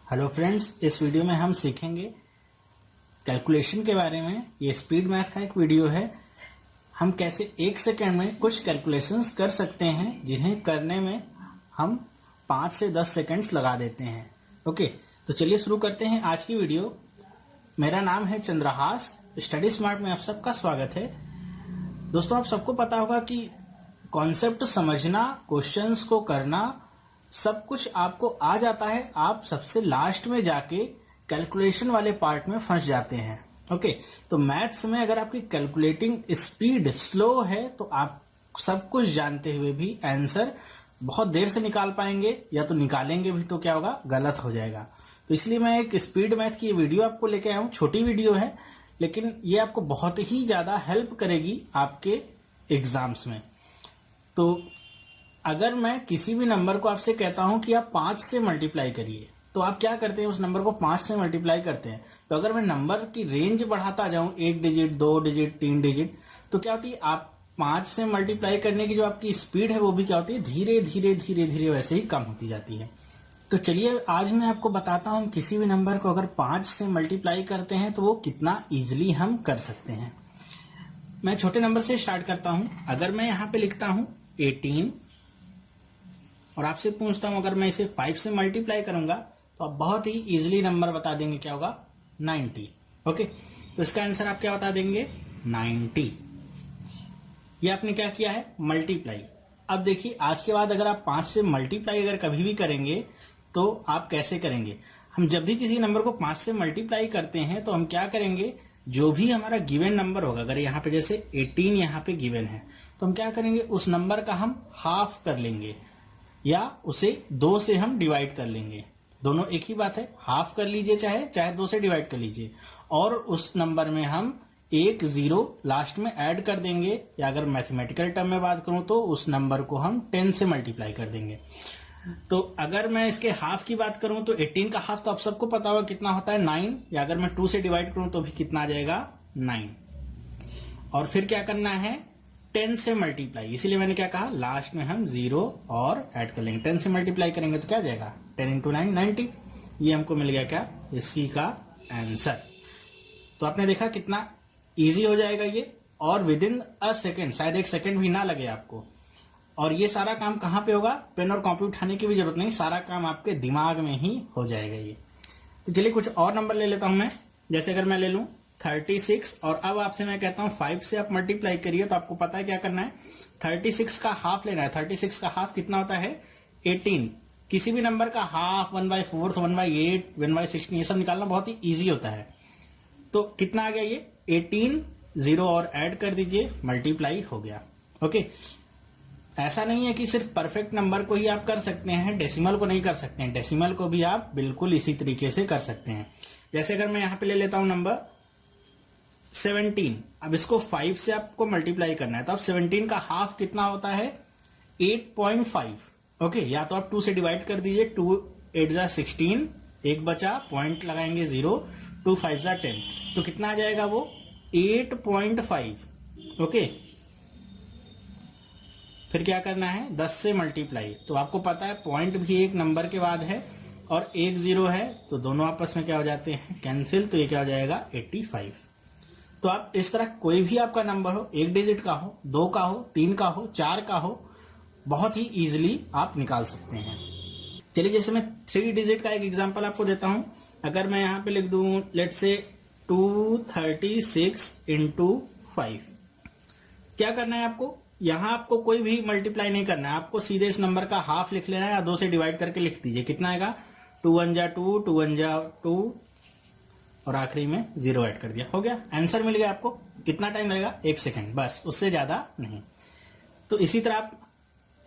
Hello friends, इस video में हम सीखेंगे कैलकुलेशन के बारे में। ये स्पीड मैथ का एक वीडियो है। हम कैसे एक सेकंड में कुछ कैलकुलेशंस कर सकते हैं जिन्हें करने में हम 5 से 10 सेकंड्स लगा देते हैं। ओके, तो चलिए शुरू करते हैं आज की वीडियो। मेरा नाम है चंद्रहास, स्टडी स्मार्ट में आप सबका स्वागत है। दोस्तों, आप सबको पता होगा कि कॉन्सेप्ट समझना, क्वेश्चंस को करना, सब कुछ आपको आ जाता है। आप सबसे लास्ट में जाके कैलकुलेशन वाले पार्ट में फंस जाते हैं। ओके, तो मैथ्स में अगर आपकी कैलकुलेटिंग स्पीड स्लो है तो आप सब कुछ जानते हुए भी आंसर बहुत देर से निकाल पाएंगे, या तो निकालेंगे भी तो क्या होगा, गलत हो जाएगा। तो इसलिए मैं एक स्पीड मैथ की वीडियो आपको लेके आया हूं। छोटी वीडियो है, लेकिन ये आपको बहुत ही ज्यादा हेल्प करेगी आपके एग्जाम्स में। तो अगर मैं किसी भी नंबर को आपसे कहता हूं कि आप 5 से मल्टीप्लाई करिए, तो आप क्या करते हैं, उस नंबर को 5 से मल्टीप्लाई करते हैं। तो अगर मैं नंबर की रेंज बढ़ाता जाऊं, 1 डिजिट, 2 डिजिट, 3 डिजिट, तो क्या होती है, आप 5 से मल्टीप्लाई करने की जो आपकी स्पीड है वो भी क्या होती है, धीरे धीरे धीरे धीरे वैसे ही कम होती जाती है। तो चलिए आज मैं आपको बताता हूं किसी भी नंबर को अगर 5 से मल्टीप्लाई करते हैं तो वो कितना इजिली हम कर सकते हैं। मैं छोटे नंबर से स्टार्ट करता हूं। अगर मैं यहां पे लिखता हूं 18 और आपसे पूछता हूं अगर मैं इसे 5 से मल्टीप्लाई करूंगा तो आप बहुत ही इजीली नंबर बता देंगे, क्या होगा, 90। ओके, तो इसका आंसर आप क्या बता देंगे, 90। ये आपने क्या किया है, मल्टीप्लाई। अब देखिए, आज के बाद अगर आप 5 से मल्टीप्लाई अगर कभी भी करेंगे तो आप कैसे करेंगे। हम जब भी किसी नंबर को 5 से मल्टीप्लाई करते हैं तो हम क्या करेंगे, जो भी हमारा गिवन नंबर होगा, अगर यहाँ पे जैसे 18 यहाँ पे गिवन है, तो हम क्या करेंगे, उस नंबर का हम हाफ कर लेंगे या उसे 2 से हम डिवाइड कर लेंगे। दोनों एक ही बात है, हाफ कर लीजिए चाहे 2 से डिवाइड कर लीजिए, और उस नंबर में हम एक 0 लास्ट में ऐड कर देंगे, या अगर मैथमेटिकल टर्म में बात करूं तो उस नंबर को हम 10 से मल्टीप्लाई कर देंगे। तो अगर मैं इसके हाफ की बात करूं तो 18 का हाफ तो आप सबको पता होगा कितना होता है, 9, या अगर मैं 2 से डिवाइड करूं तो भी कितना आ जाएगा, 9। और फिर क्या करना है, 10 से मल्टीप्लाई, इसीलिए मैंने क्या कहा, लास्ट में हम 0 और ऐड कर लेंगे। 10 से मल्टीप्लाई करेंगे तो क्या आ जाएगा, 10 इंटू 9, 90। ये हमको मिल गया क्या, इसी का आंसर। तो आपने देखा कितना इजी हो जाएगा ये, और विद इन अ सेकेंड, शायद 1 सेकेंड भी ना लगे आपको। और ये सारा काम कहां पे होगा, पेन और कॉपी उठाने की भी जरूरत नहीं, सारा काम आपके दिमाग में ही हो जाएगा ये। तो चलिए कुछ और नंबर ले लेता हूं मैं। जैसे अगर मैं ले लूं 36, और अब आपसे मैं कहता हूं 5 से आप मल्टीप्लाई करिए, तो आपको पता है क्या करना है, 36 का हाफ लेना है। 36 का हाफ कितना होता है, 18। किसी भी नंबर का हाफ, 1/4, 1/8, 1/16, ये सब निकालना बहुत ही ईजी होता है। तो कितना आ गया ये, 18, 0 और ऐड कर दीजिए, मल्टीप्लाई हो गया। ओके, ऐसा नहीं है कि सिर्फ परफेक्ट नंबर को ही आप कर सकते हैं, डेसिमल को नहीं कर सकते हैं। डेसिमल को भी आप बिल्कुल इसी तरीके से कर सकते हैं। जैसे अगर मैं यहां पे ले लेता हूं नंबर 17, अब इसको 5 से आपको मल्टीप्लाई करना है, तो अब 17 का हाफ कितना होता है, 8.5। ओके, या तो आप 2 से डिवाइड कर दीजिए, 2 8 जा 16, एक बचा, पॉइंट लगाएंगे 0, 2 5 जा 10, तो कितना आ जाएगा वो, 8.5। ओके, फिर क्या करना है, 10 से मल्टीप्लाई। तो आपको पता है पॉइंट भी एक नंबर के बाद है और एक 0 है, तो दोनों आपस में क्या हो जाते हैं, कैंसिल। तो ये क्या हो जाएगा, 85। तो आप इस तरह कोई भी आपका नंबर हो, 1 डिजिट का हो, 2 का हो, 3 का हो, 4 का हो, बहुत ही इजीली आप निकाल सकते हैं। चलिए जैसे मैं 3 डिजिट का एक एग्जांपल आपको देता हूं। अगर मैं यहां पे लिख दूं, लेट से 236 इंटू 5, क्या करना है आपको, यहां आपको कोई भी मल्टीप्लाई नहीं करना है, आपको सीधे इस नंबर का हाफ लिख लेना है, या 2 से डिवाइड करके लिख दीजिए। कितना आएगा, 2 1 जा 2, 2 1 जा 2, और आखिरी में 0 ऐड कर दिया, हो गया, आंसर मिल गया आपको। कितना टाइम लगेगा, 1 सेकेंड, बस, उससे ज्यादा नहीं। तो इसी तरह आप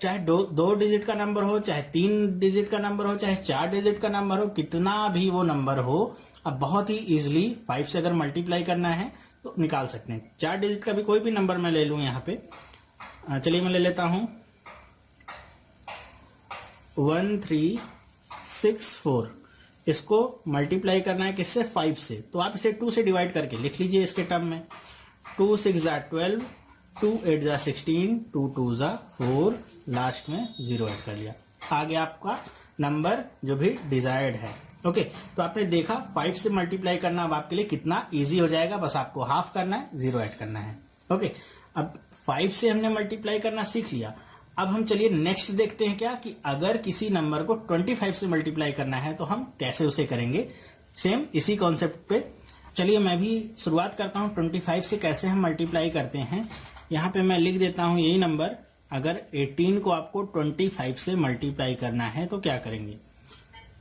चाहे 2 डिजिट का नंबर हो, चाहे 3 डिजिट का नंबर हो, चाहे 4 डिजिट का नंबर हो, कितना भी वो नंबर हो, अब बहुत ही इजिली 5 से अगर मल्टीप्लाई करना है तो निकाल सकते हैं। 4 डिजिट का भी कोई भी नंबर मैं ले लूं यहाँ पे, चलिए मैं ले लेता हूं 1364। इसको मल्टीप्लाई करना है किससे, 5 से, तो आप इसे 2 से डिवाइड करके लिख लीजिए इसके टर्म में। 2 6 जा 12, 2 8 जा 16, 2 2 जा 4, लास्ट में 0 ऐड कर लिया, आ गया आपका नंबर जो भी डिजायर्ड है। ओके, तो आपने देखा 5 से मल्टीप्लाई करना अब आपके लिए कितना इजी हो जाएगा, बस आपको हाफ करना है, 0 ऐड करना है। ओके, अब 5 से हमने मल्टीप्लाई करना सीख लिया। अब हम चलिए नेक्स्ट देखते हैं क्या कि अगर किसी नंबर को 25 से मल्टीप्लाई करना है तो हम कैसे उसे करेंगे। सेम इसी कॉन्सेप्ट पे चलिए मैं भी शुरुआत करता हूं। 25 से कैसे हम मल्टीप्लाई करते हैं, यहां पे मैं लिख देता हूं यही नंबर। अगर 18 को आपको 25 से मल्टीप्लाई करना है तो क्या करेंगे।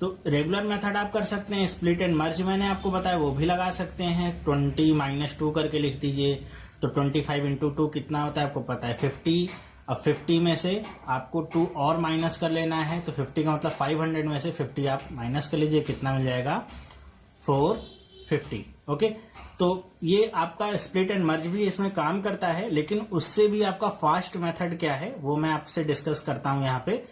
तो रेगुलर मेथड आप कर सकते हैं, स्प्लिट एंड मर्ज मैंने आपको बताया वो भी लगा सकते हैं। 20 - 2 करके लिख दीजिए, तो 25 × 2 कितना होता है आपको पता है 50। अब 50 में से आपको 2 और माइनस कर लेना है, तो 50 का मतलब 500 में से 50 आप माइनस कर लीजिए, कितना मिल जाएगा 450। ओके, तो ये आपका स्प्लिट एंड मर्ज भी इसमें काम करता है, लेकिन उससे भी आपका फास्ट मेथड क्या है वो मैं आपसे डिस्कस करता हूं। यहाँ पे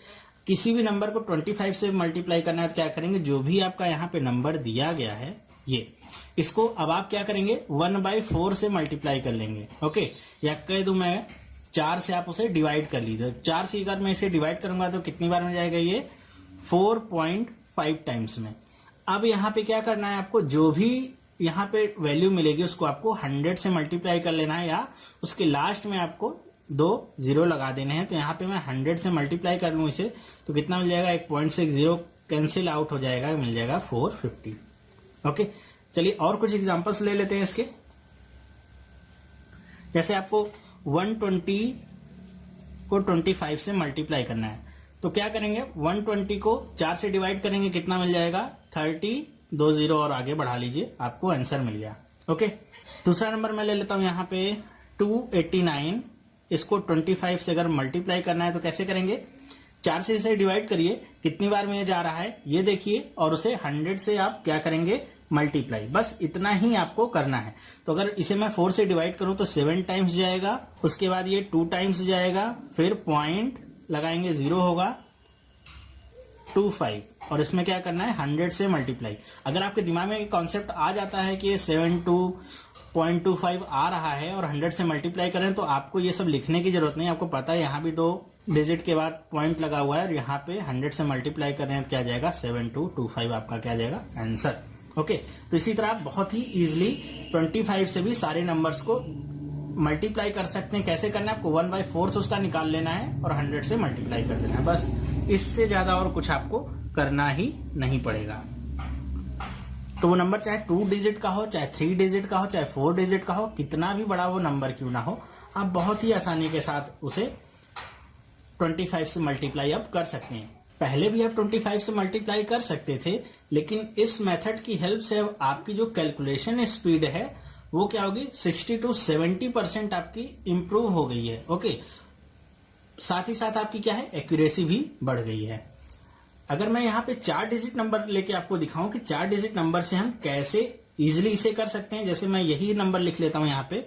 किसी भी नंबर को 25 से मल्टीप्लाई करना है तो क्या करेंगे, जो भी आपका यहाँ पे नंबर दिया गया है ये, इसको अब आप क्या करेंगे 1/4 से मल्टीप्लाई कर लेंगे। ओके, या कह दूं मैं 4 से आप उसे डिवाइड कर लीजिए। 4 से अगर मैं इसे डिवाइड करूंगा तो कितनी बार में जाएगा ये 4.5 टाइम्स में। अब यहाँ पे क्या करना है आपको, जो भी यहाँ पे वैल्यू मिलेगी उसको आपको 100 से मल्टीप्लाई कर लेना है, या उसके लास्ट में आपको 2 0 लगा देने हैं। तो यहाँ पे मैं 100 से मल्टीप्लाई कर लूं इसे तो कितना मिल जाएगा, 1.60 कैंसिल आउट हो जाएगा, मिल जाएगा 450। ओके, चलिए और कुछ एग्जांपल्स ले लेते हैं इसके। जैसे आपको 120 को 25 से मल्टीप्लाई करना है तो क्या करेंगे, 120 को 4 से डिवाइड करेंगे, कितना मिल जाएगा 30, 2 0 और आगे बढ़ा लीजिए, आपको आंसर मिल गया। ओके, दूसरा नंबर मैं ले लेता हूं यहाँ पे 289। इसको 25 से अगर मल्टीप्लाई करना है तो कैसे करेंगे, 4 से इसे डिवाइड करिए, कितनी बार में ये जा रहा है ये देखिए, और उसे 100 से आप क्या करेंगे मल्टीप्लाई, बस इतना ही आपको करना है। तो अगर इसे मैं 4 से डिवाइड करूं तो 7 टाइम्स जाएगा, उसके बाद ये 2 टाइम्स जाएगा, फिर पॉइंट लगाएंगे 0 होगा 25, और इसमें क्या करना है 100 से मल्टीप्लाई। अगर आपके दिमाग में कॉन्सेप्ट आ जाता है कि ये 72.25 आ रहा है और 100 से मल्टीप्लाई करें तो आपको ये सब लिखने की जरूरत नहीं, आपको पता है यहाँ भी 2 डिजिट के बाद पॉइंट लगा हुआ है और यहाँ पे 100 से मल्टीप्लाई कर रहे हैं तो क्या जाएगा 7225 आपका क्या जाएगा आंसर। ओके, तो इसी तरह आप बहुत ही इजीली 25 से भी सारे नंबर्स को मल्टीप्लाई कर सकते हैं। कैसे करना है, आपको 1/4 से उसका निकाल लेना है और 100 से मल्टीप्लाई कर देना है, बस इससे ज्यादा और कुछ आपको करना ही नहीं पड़ेगा। तो वो नंबर चाहे 2 डिजिट का हो, चाहे 3 डिजिट का हो, चाहे 4 डिजिट का हो, कितना भी बड़ा वो नंबर क्यों ना हो, आप बहुत ही आसानी के साथ उसे 25 से मल्टीप्लाई अब कर सकते हैं। पहले भी आप 25 से मल्टीप्लाई कर सकते थे, लेकिन इस मेथड की हेल्प से अब आपकी जो कैलकुलेशन स्पीड है वो क्या होगी 60 to 70% आपकी इंप्रूव हो गई है। ओके, साथ ही साथ आपकी क्या है एक्यूरेसी भी बढ़ गई है। अगर मैं यहाँ पे 4 डिजिट नंबर लेके आपको दिखाऊं कि 4 डिजिट नंबर से हम कैसे इजिली इसे कर सकते हैं, जैसे मैं यही नंबर लिख लेता हूं यहाँ पे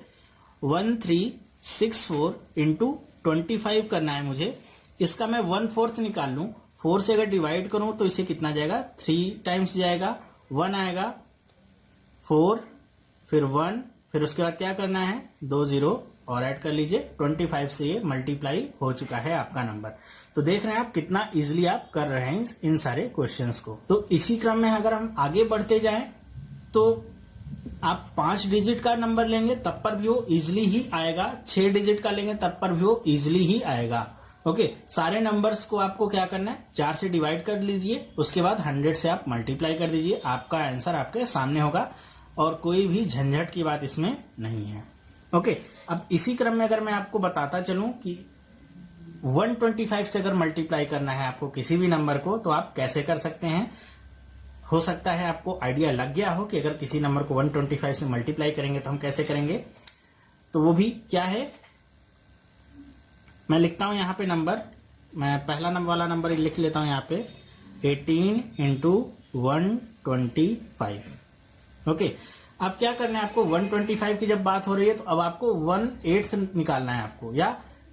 1364 × 25 करना है मुझे। इसका मैं 1/4 निकाल लूं, 4 से अगर डिवाइड करूं तो इसे कितना जाएगा 3 टाइम्स जाएगा, 1 आएगा, 4 फिर 1, फिर उसके बाद क्या करना है 2 0 और ऐड कर लीजिए। 25 से ये मल्टीप्लाई हो चुका है आपका नंबर। तो देख रहे हैं आप कितना इजीली आप कर रहे हैं इन सारे क्वेश्चंस को। तो इसी क्रम में अगर हम आगे बढ़ते जाएं तो आप 5 डिजिट का नंबर लेंगे तब पर भी वो इजिली ही आएगा, 6 डिजिट का लेंगे तब पर भी वो इजिली ही आएगा। ओके, सारे नंबर्स को आपको क्या करना है 4 से डिवाइड कर लीजिए, उसके बाद 100 से आप मल्टीप्लाई कर दीजिए, आपका आंसर आपके सामने होगा और कोई भी झंझट की बात इसमें नहीं है। ओके, अब इसी क्रम में अगर मैं आपको बताता चलूं कि 125 से अगर मल्टीप्लाई करना है आपको किसी भी नंबर को तो आप कैसे कर सकते हैं। हो सकता है आपको आइडिया लग गया हो कि अगर किसी नंबर को 125 से मल्टीप्लाई करेंगे तो हम कैसे करेंगे। तो वो भी क्या है, मैं लिखता हूं यहाँ पे नंबर, मैं पहला नंबर वाला नंबर लिख लेता हूं यहाँ पे 18 × 125। ओके, अब क्या करना है आपको 125 की जब बात हो रही है तो अब आपको 1/8 से निकालना है आपको, या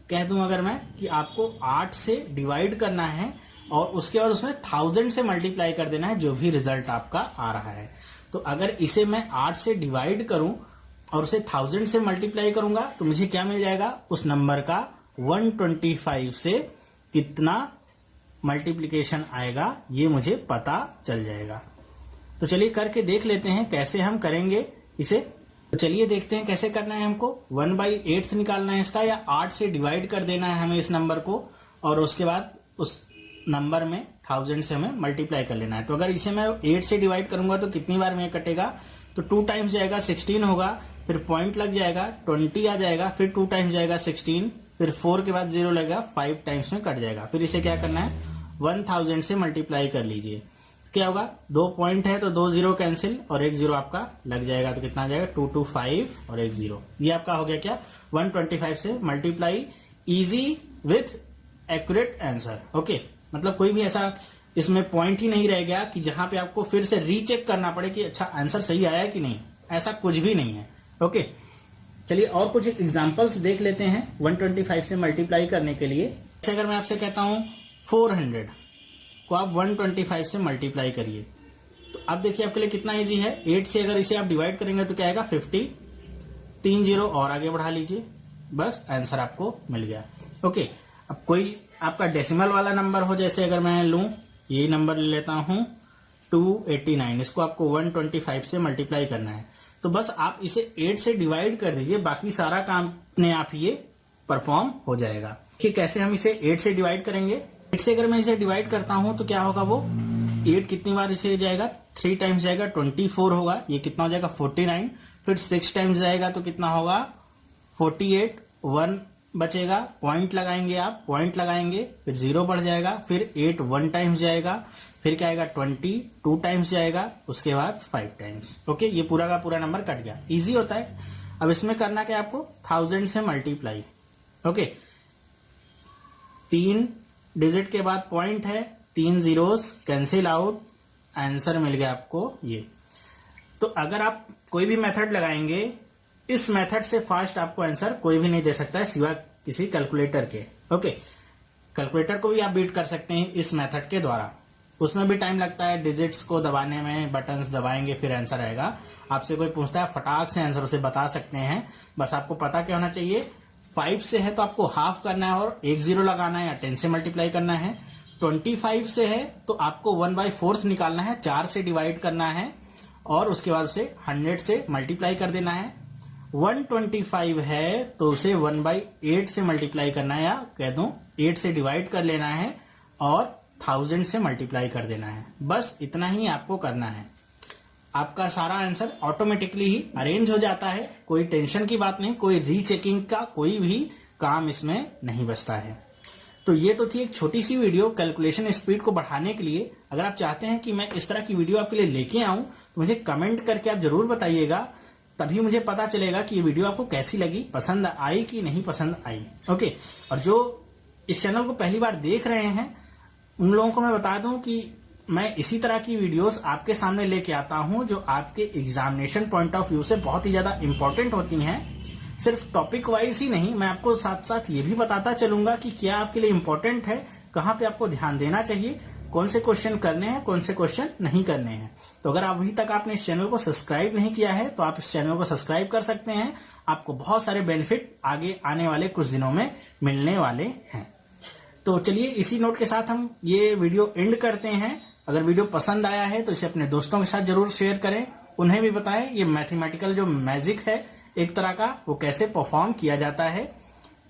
कह दूं अगर मैं कि आपको 8 से डिवाइड करना है और उसके बाद उसमें 1000 से मल्टीप्लाई कर देना है जो भी रिजल्ट आपका आ रहा है। तो अगर इसे मैं 8 से डिवाइड करूं और उसे 1000 से मल्टीप्लाई करूंगा तो मुझे क्या मिल जाएगा, उस नंबर का 125 से कितना मल्टीप्लीकेशन आएगा ये मुझे पता चल जाएगा। तो चलिए करके देख लेते हैं कैसे हम करेंगे इसे। तो चलिए देखते हैं कैसे करना है हमको। 1/8 निकालना है इसका, या 8 से डिवाइड कर देना है हमें इस नंबर को, और उसके बाद उस नंबर में 1000 से हमें मल्टीप्लाई कर लेना है। तो अगर इसे मैं 8 से डिवाइड करूंगा तो कितनी बार में कटेगा, तो 2 टाइम्स जाएगा 16 होगा, फिर पॉइंट लग जाएगा 20 आ जाएगा, फिर 2 टाइम्स जाएगा 16, फिर 4 के बाद 0 लगेगा, 5 टाइम्स में कट जाएगा। फिर इसे क्या करना है, 1000 से मल्टीप्लाई कर लीजिए। क्या होगा, 2 पॉइंट है तो 2 0 कैंसिल और 1 0 आपका लग जाएगा, तो कितना आ जाएगा 2 2 5 और 1 0। ये आपका हो गया क्या, 125 से multiply, easy with accurate answer. Okay, मतलब कोई भी ऐसा इसमें पॉइंट ही नहीं रह गया कि जहां पे आपको फिर से रीचेक करना पड़े कि अच्छा आंसर सही आया कि नहीं, ऐसा कुछ भी नहीं है। ओके, चलिए और कुछ एग्जांपल्स देख लेते हैं 125 से मल्टीप्लाई करने के लिए। जैसे अगर मैं आपसे कहता हूं 400 को आप 125 से मल्टीप्लाई करिए, तो अब देखिए आपके लिए कितना इजी है। 8 से अगर इसे आप डिवाइड करेंगे तो क्या आएगा 50, 3 0 और आगे बढ़ा लीजिए, बस आंसर आपको मिल गया। ओके, अब कोई आपका डेसिमल वाला नंबर हो, जैसे अगर मैं लूं यही नंबर ले लेता हूं 289, इसको आपको 125 से मल्टीप्लाई करना है, तो बस आप इसे 8 से डिवाइड कर दीजिए, बाकी सारा काम अपने आप ये परफॉर्म हो जाएगा। कि कैसे हम इसे 8 से डिवाइड करेंगे। 8 से अगर मैं इसे डिवाइड करता हूं तो क्या होगा, वो 8 कितनी बार इसे जाएगा, 3 टाइम्स जाएगा 24 होगा, ये कितना हो जाएगा 49, फिर 6 टाइम्स जाएगा तो कितना होगा 48, 1 बचेगा, पॉइंट लगाएंगे आप, पॉइंट लगाएंगे, फिर 0 बढ़ जाएगा, फिर 8 1 टाइम्स जाएगा, फिर क्या आएगा 20 2 टाइम्स जाएगा, उसके बाद 5 टाइम्स। ओके, ये पूरा का पूरा नंबर कट गया, इजी होता है। अब इसमें करना क्या आपको, 1000 से मल्टीप्लाई। ओके, 3 डिजिट के बाद पॉइंट है, 3 जीरोस कैंसिल आउट, आंसर मिल गया आपको ये। तो अगर आप कोई भी मेथड लगाएंगे, इस मेथड से फास्ट आपको आंसर कोई भी नहीं दे सकता है सिवाय किसी कैलकुलेटर के। ओके, कैलकुलेटर को भी आप बीट कर सकते हैं इस मेथड के द्वारा, उसमें भी टाइम लगता है, डिजिट्स को दबाने में, बटन्स दबाएंगे फिर आंसर आएगा। आपसे कोई पूछता है फटाक से आंसर उसे बता सकते हैं, बस आपको पता क्या होना चाहिए, 5 से है तो आपको हाफ करना है और 1 0 लगाना है या 10 से मल्टीप्लाई करना है। 25 से है तो आपको 1/4 निकालना है, 4 से डिवाइड करना है और उसके बाद उसे 100 से मल्टीप्लाई कर देना है। 125 है तो उसे 1/8 से मल्टीप्लाई करना है, या कह दूं 8 से डिवाइड कर लेना है और 1000 से मल्टीप्लाई कर देना है। बस इतना ही आपको करना है, आपका सारा आंसर ऑटोमेटिकली ही अरेंज हो जाता है। कोई टेंशन की बात नहीं, कोई रीचेकिंग का कोई भी काम इसमें नहीं बचता है। तो ये तो थी एक छोटी सी वीडियो कैलकुलेशन स्पीड को बढ़ाने के लिए। अगर आप चाहते हैं कि मैं इस तरह की वीडियो आपके लिए लेके आऊं तो मुझे कमेंट करके आप जरूर बताइएगा, तभी मुझे पता चलेगा कि ये वीडियो आपको कैसी लगी, पसंद आई कि नहीं पसंद आई। ओके, और जो इस चैनल को पहली बार देख रहे हैं उन लोगों को मैं बता दूं कि मैं इसी तरह की वीडियोस आपके सामने लेके आता हूं जो आपके एग्जामिनेशन पॉइंट ऑफ व्यू से बहुत ही ज्यादा इंपॉर्टेंट होती हैं। सिर्फ टॉपिक वाइज ही नहीं, मैं आपको साथ साथ ये भी बताता चलूंगा कि क्या आपके लिए इंपॉर्टेंट है, कहाँ पे आपको ध्यान देना चाहिए, कौन से क्वेश्चन करने हैं, कौन से क्वेश्चन नहीं करने हैं। तो अगर अभी तक आपने इस चैनल को सब्सक्राइब नहीं किया है तो आप इस चैनल को सब्सक्राइब कर सकते हैं, आपको बहुत सारे बेनिफिट आगे आने वाले कुछ दिनों में मिलने वाले हैं। तो चलिए इसी नोट के साथ हम ये वीडियो एंड करते हैं। अगर वीडियो पसंद आया है तो इसे अपने दोस्तों के साथ जरूर शेयर करें, उन्हें भी बताएं ये मैथमेटिकल जो मैजिक है एक तरह का, वो कैसे परफॉर्म किया जाता है।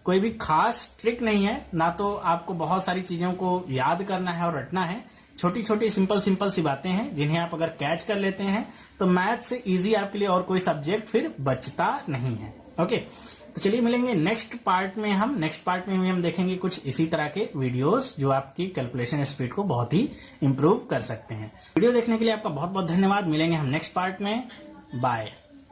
कोई भी खास ट्रिक नहीं है, ना तो आपको बहुत सारी चीजों को याद करना है और रटना है। छोटी छोटी सिंपल सी बातें हैं जिन्हें आप अगर कैच कर लेते हैं तो मैथ से इजी आपके लिए और कोई सब्जेक्ट फिर बचता नहीं है। ओके, तो चलिए मिलेंगे नेक्स्ट पार्ट में। नेक्स्ट पार्ट में भी हम देखेंगे कुछ इसी तरह के वीडियोस जो आपकी कैलकुलेशन स्पीड को बहुत ही इंप्रूव कर सकते हैं। वीडियो देखने के लिए आपका बहुत बहुत धन्यवाद। मिलेंगे हम नेक्स्ट पार्ट में। बाय।